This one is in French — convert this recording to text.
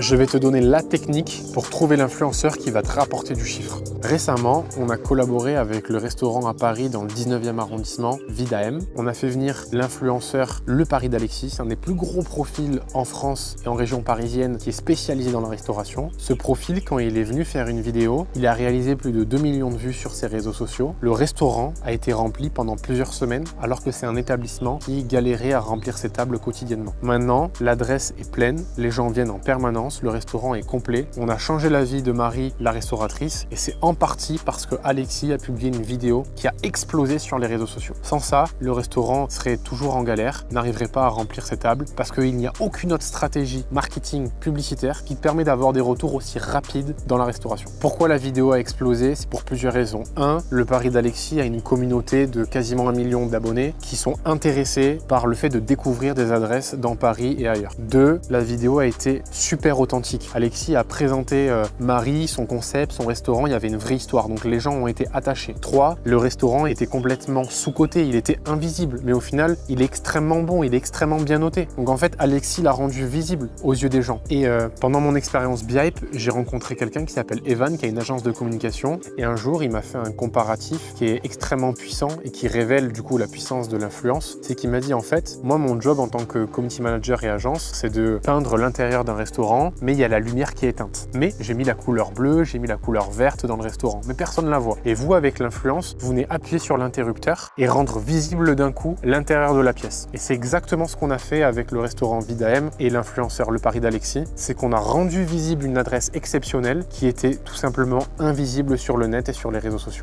Je vais te donner la technique pour trouver l'influenceur qui va te rapporter du chiffre. Récemment, on a collaboré avec le restaurant à Paris dans le 19e arrondissement, Vida M. On a fait venir l'influenceur Le Paris d'Alexis, un des plus gros profils en France et en région parisienne qui est spécialisé dans la restauration. Ce profil, quand il est venu faire une vidéo, il a réalisé plus de 2 millions de vues sur ses réseaux sociaux. Le restaurant a été rempli pendant plusieurs semaines alors que c'est un établissement qui galérait à remplir ses tables quotidiennement. Maintenant, l'adresse est pleine, les gens viennent en permanence, le restaurant est complet. On a changé la vie de Marie, la restauratrice, et c'est en partie parce que Alexis a publié une vidéo qui a explosé sur les réseaux sociaux. Sans ça, le restaurant serait toujours en galère, n'arriverait pas à remplir ses tables parce qu'il n'y a aucune autre stratégie marketing publicitaire qui permet d'avoir des retours aussi rapides dans la restauration. Pourquoi la vidéo a explosé? C'est pour plusieurs raisons. 1. Le Paris d'Alexis a une communauté de quasiment 1 million d'abonnés qui sont intéressés par le fait de découvrir des adresses dans Paris et ailleurs. 2. La vidéo a été super authentique. Alexis a présenté Marie, son concept, son restaurant, il y avait une vraie histoire, donc les gens ont été attachés. 3. Le restaurant était complètement sous-coté, il était invisible, mais au final, il est extrêmement bon, il est extrêmement bien noté. Donc en fait, Alexis l'a rendu visible aux yeux des gens. Et pendant mon expérience Bihype, j'ai rencontré quelqu'un qui s'appelle Evan, qui a une agence de communication, et un jour, il m'a fait un comparatif qui est extrêmement puissant et qui révèle du coup la puissance de l'influence. C'est qu'il m'a dit en fait, moi mon job en tant que community manager et agence, c'est de peindre l'intérieur d'un restaurant, mais il y a la lumière qui est éteinte. Mais j'ai mis la couleur bleue, j'ai mis la couleur verte dans le restaurant, mais personne ne la voit. Et vous, avec l'influence, vous venez appuyer sur l'interrupteur et rendre visible d'un coup l'intérieur de la pièce. Et c'est exactement ce qu'on a fait avec le restaurant Vida M et l'influenceur Le Paris d'Alexis, c'est qu'on a rendu visible une adresse exceptionnelle qui était tout simplement invisible sur le net et sur les réseaux sociaux.